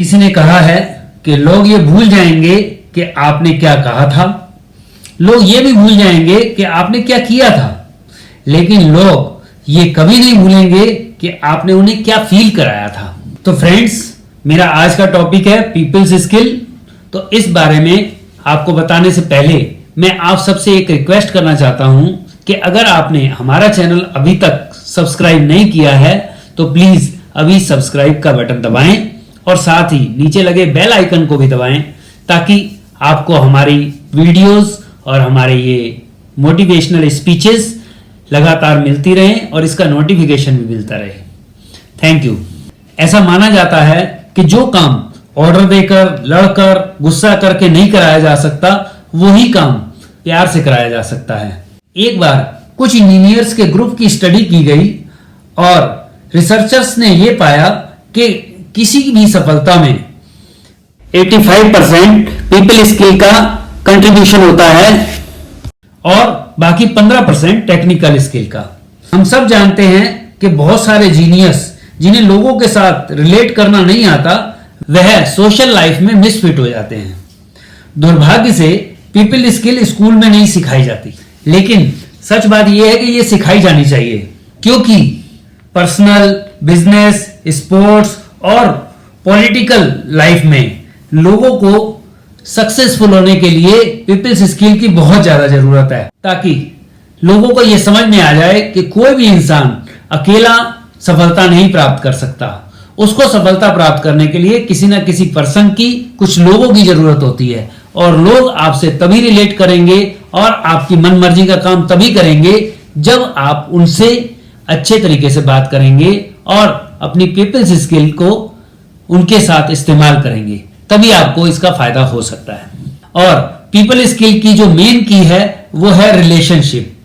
किसी ने कहा है कि लोग ये भूल जाएंगे कि आपने क्या कहा था, लोग ये भी भूल जाएंगे कि आपने क्या किया था, लेकिन लोग ये कभी नहीं भूलेंगे कि आपने उन्हें क्या फील कराया था। तो फ्रेंड्स, मेरा आज का टॉपिक है पीपल्स स्किल। तो इस बारे में आपको बताने से पहले मैं आप सबसे एक रिक्वेस्ट करना चाहता हूं कि अगर आपने हमारा चैनल अभी तक सब्सक्राइब नहीं किया है तो प्लीज अभी सब्सक्राइब का बटन दबाएं और साथ ही नीचे लगे बेल आइकन को भी दबाएं ताकि आपको हमारी वीडियोस और हमारे ये मोटिवेशनल स्पीचेस लगातार मिलती रहें और इसका नोटिफिकेशन भी मिलता रहे। Thank you. ऐसा माना जाता है कि जो काम ऑर्डर देकर, लड़कर, गुस्सा करके नहीं कराया जा सकता, वही काम प्यार से कराया जा सकता है। एक बार कुछ इंजीनियर्स के ग्रुप की स्टडी की गई और रिसर्चर्स ने यह पाया कि किसी भी सफलता में 85% पीपल स्किल का कंट्रीब्यूशन होता है और बाकी 15% टेक्निकल स्किल का। हम सब जानते हैं कि बहुत सारे जीनियस जिन्हें लोगों के साथ रिलेट करना नहीं आता, वह सोशल लाइफ में मिसफिट हो जाते हैं। दुर्भाग्य से पीपल स्किल स्कूल में नहीं सिखाई जाती, लेकिन सच बात यह है कि यह सिखाई जानी चाहिए, क्योंकि पर्सनल, बिजनेस, स्पोर्ट्स और पॉलिटिकल लाइफ में लोगों को सक्सेसफुल होने के लिए पीपल्स स्किल की बहुत ज्यादा जरूरत है, ताकि लोगों को यह समझ में आ जाए कि कोई भी इंसान अकेला सफलता नहीं प्राप्त कर सकता। उसको सफलता प्राप्त करने के लिए किसी ना किसी पर्सन की, कुछ लोगों की जरूरत होती है और लोग आपसे तभी रिलेट करेंगे और आपकी मनमर्जी का काम तभी करेंगे जब आप उनसे अच्छे तरीके से बात करेंगे और अपनी पीपल्स स्किल को उनके साथ इस्तेमाल करेंगे, तभी आपको इसका फायदा हो सकता है। और पीपल स्किल की जो मेन की है वो है रिलेशनशिप।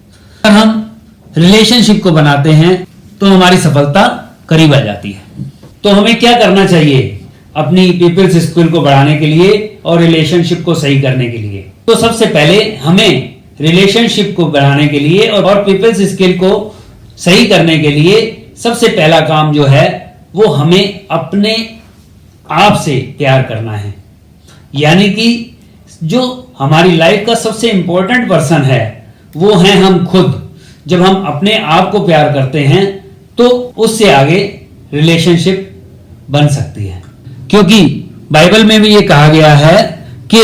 अगर हम रिलेशनशिप को बनाते हैं तो हमारी सफलता करीब आ जाती है। तो हमें क्या करना चाहिए अपनी पीपल्स स्किल को बढ़ाने के लिए और रिलेशनशिप को सही करने के लिए? तो सबसे पहले हमें रिलेशनशिप को बढ़ाने के लिए और पीपल्स स्किल को सही करने के लिए सबसे पहला काम जो है वो हमें अपने आप से प्यार करना है। यानी कि जो हमारी लाइफ का सबसे इंपॉर्टेंट पर्सन है वो है हम खुद। जब हम अपने आप को प्यार करते हैं तो उससे आगे रिलेशनशिप बन सकती है, क्योंकि बाइबल में भी ये कहा गया है कि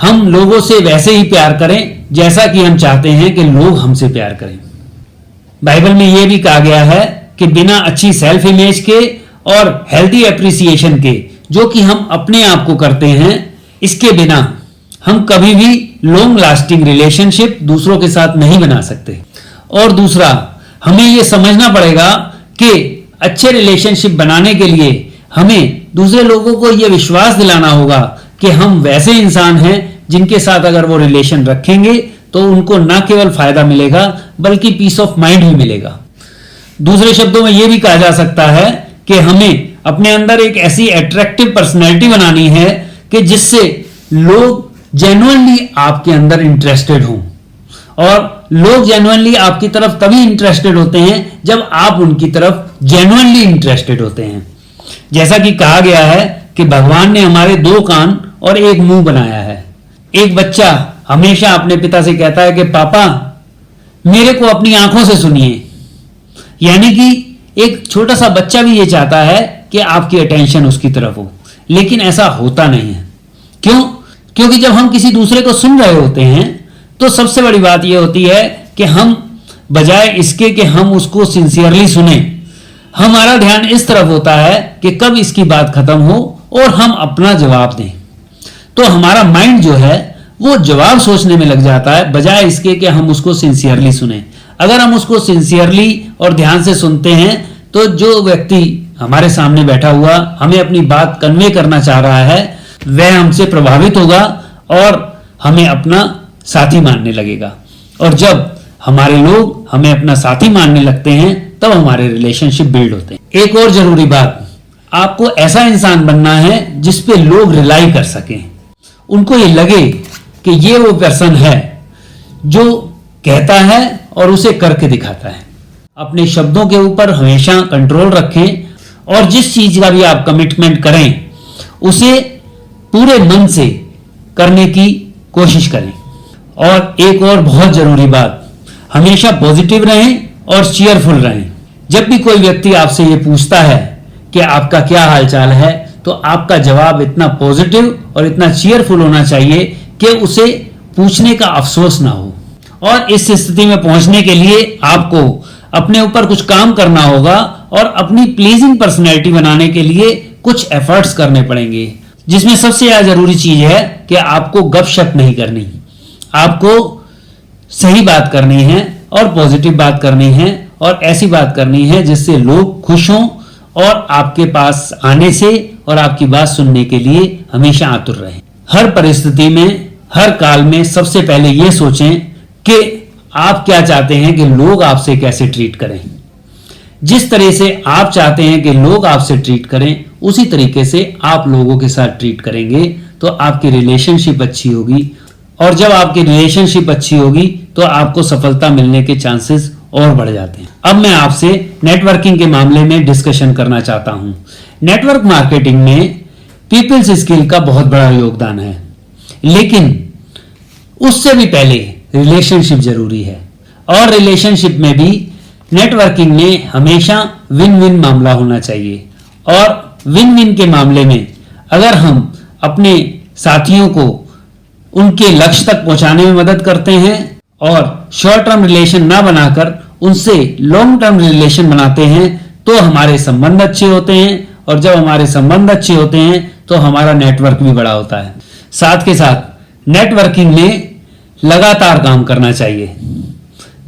हम लोगों से वैसे ही प्यार करें जैसा कि हम चाहते हैं कि लोग हमसे प्यार करें। बाइबल में यह भी कहा गया है कि बिना अच्छी सेल्फ इमेज के और हेल्दी एप्रिसिएशन के, जो कि हम अपने आप को करते हैं, इसके बिना हम कभी भी लॉन्ग लास्टिंग रिलेशनशिप दूसरों के साथ नहीं बना सकते। और दूसरा, हमें यह समझना पड़ेगा कि अच्छे रिलेशनशिप बनाने के लिए हमें दूसरे लोगों को यह विश्वास दिलाना होगा कि हम वैसे इंसान हैं जिनके साथ अगर वो रिलेशन रखेंगे तो उनको ना केवल फायदा मिलेगा बल्कि पीस ऑफ माइंड भी मिलेगा। दूसरे शब्दों में यह भी कहा जा सकता है कि हमें अपने अंदर एक ऐसी अट्रैक्टिव पर्सनैलिटी बनानी है कि जिससे लोग जेन्युइनली आपके अंदर इंटरेस्टेड हों। और लोग जेन्युइनली आपकी तरफ तभी इंटरेस्टेड होते हैं जब आप उनकी तरफ जेन्युइनली इंटरेस्टेड होते हैं। जैसा कि कहा गया है कि भगवान ने हमारे 2 कान और 1 मुंह बनाया है। एक बच्चा हमेशा अपने पिता से कहता है कि पापा मेरे को अपनी आंखों से सुनिए। यानी कि एक छोटा सा बच्चा भी ये चाहता है कि आपकी अटेंशन उसकी तरफ हो, लेकिन ऐसा होता नहीं है। क्यों? क्योंकि जब हम किसी दूसरे को सुन रहे होते हैं तो सबसे बड़ी बात यह होती है कि हम बजाय इसके कि हम उसको सिंसियरली सुने, हमारा ध्यान इस तरफ होता है कि कब इसकी बात खत्म हो और हम अपना जवाब दें। तो हमारा माइंड जो है वो जवाब सोचने में लग जाता है बजाय इसके कि हम उसको सिंसियरली सुने। अगर हम उसको सिंसियरली और ध्यान से सुनते हैं तो जो व्यक्ति हमारे सामने बैठा हुआ हमें अपनी बात कन्वे करना चाह रहा है वह हमसे प्रभावित होगा और हमें अपना साथी मानने लगेगा। और जब हमारे लोग हमें अपना साथी मानने लगते हैं तब हमारे रिलेशनशिप बिल्ड होते हैं। एक और जरूरी बात, आपको ऐसा इंसान बनना है जिस पे लोग रिलाई कर सकें। उनको ये लगे कि ये वो पर्सन है जो कहता है और उसे करके दिखाता है। अपने शब्दों के ऊपर हमेशा कंट्रोल रखें और जिस चीज का भी आप कमिटमेंट करें उसे पूरे मन से करने की कोशिश करें। और एक और बहुत जरूरी बात, हमेशा पॉजिटिव रहें और चीयरफुल रहें। जब भी कोई व्यक्ति आपसे ये पूछता है कि आपका क्या हालचाल है, तो आपका जवाब इतना पॉजिटिव और इतना चीयरफुल होना चाहिए कि उसे पूछने का अफसोस ना हो। और इस स्थिति में पहुंचने के लिए आपको अपने ऊपर कुछ काम करना होगा और अपनी प्लीजिंग पर्सनैलिटी बनाने के लिए कुछ एफर्ट्स करने पड़ेंगे, जिसमें सबसे ज्यादा जरूरी चीज है कि आपको गपशप नहीं करनी, आपको सही बात करनी है और पॉजिटिव बात करनी है और ऐसी बात करनी है जिससे लोग खुश हों और आपके पास आने से और आपकी बात सुनने के लिए हमेशा आतुर रहें। हर परिस्थिति में, हर काल में सबसे पहले यह सोचें कि आप क्या चाहते हैं कि लोग आपसे कैसे ट्रीट करें। जिस तरह से आप चाहते हैं कि लोग आपसे ट्रीट करें, उसी तरीके से आप लोगों के साथ ट्रीट करेंगे तो आपकी रिलेशनशिप अच्छी होगी। और जब आपकी रिलेशनशिप अच्छी होगी तो आपको सफलता मिलने के चांसेस और बढ़ जाते हैं। अब मैं आपसे नेटवर्किंग के मामले में डिस्कशन करना चाहता हूं। नेटवर्क मार्केटिंग में पीपल्स स्किल का बहुत बड़ा योगदान है, लेकिन उससे भी पहले रिलेशनशिप जरूरी है। और रिलेशनशिप में भी नेटवर्किंग में हमेशा विन विन मामला होना चाहिए। और विन विन के मामले में अगर हम अपने साथियों को उनके लक्ष्य तक पहुंचाने में मदद करते हैं और शॉर्ट टर्म रिलेशन ना बनाकर उनसे लॉन्ग टर्म रिलेशन बनाते हैं, तो हमारे संबंध अच्छे होते हैं। और जब हमारे संबंध अच्छे होते हैं तो हमारा नेटवर्क भी बड़ा होता है। साथ के साथ नेटवर्किंग में लगातार काम करना चाहिए।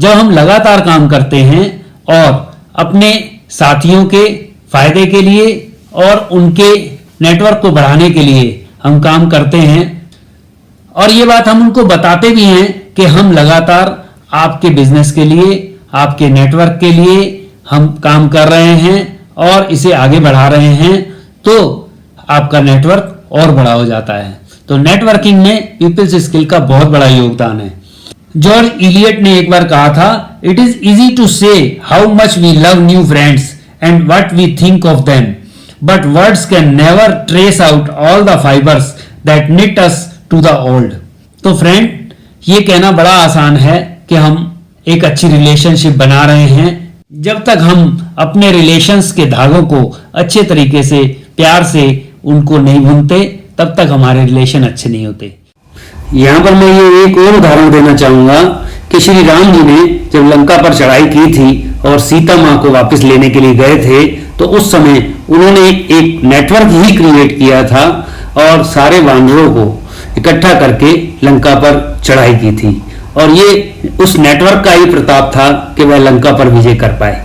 जब हम लगातार काम करते हैं और अपने साथियों के फायदे के लिए और उनके नेटवर्क को बढ़ाने के लिए हम काम करते हैं, और ये बात हम उनको बताते भी हैं कि हम लगातार आपके बिजनेस के लिए, आपके नेटवर्क के लिए हम काम कर रहे हैं और इसे आगे बढ़ा रहे हैं, तो आपका नेटवर्क और बड़ा हो जाता है। तो नेटवर्किंग में पीपल्स स्किल का बहुत बड़ा योगदान है। जॉर्ज इलियट ने एक बार कहा था, it is easy to say how much we love new friends and what we think of them, but words can never trace out all the fibres that knit us to the old. तो friend, ये कहना बड़ा आसान है कि हम एक अच्छी रिलेशनशिप बना रहे हैं। जब तक हम अपने रिलेशंस के धागों को अच्छे तरीके से, प्यार से उनको नहीं भूनते, तब तक हमारे रिलेशन अच्छे नहीं होते। यहां पर मैं ये एक और उदाहरण देना चाहूंगा कि श्री राम जी ने जब लंका पर चढ़ाई की थी और सीता मां को वापस लेने के लिए गए थे, तो उस समय उन्होंने एक नेटवर्क ही क्रिएट किया था और सारे वानरों को इकट्ठा करके लंका पर चढ़ाई की थी। और ये उस नेटवर्क का ही प्रताप था कि वह लंका पर विजय कर पाए।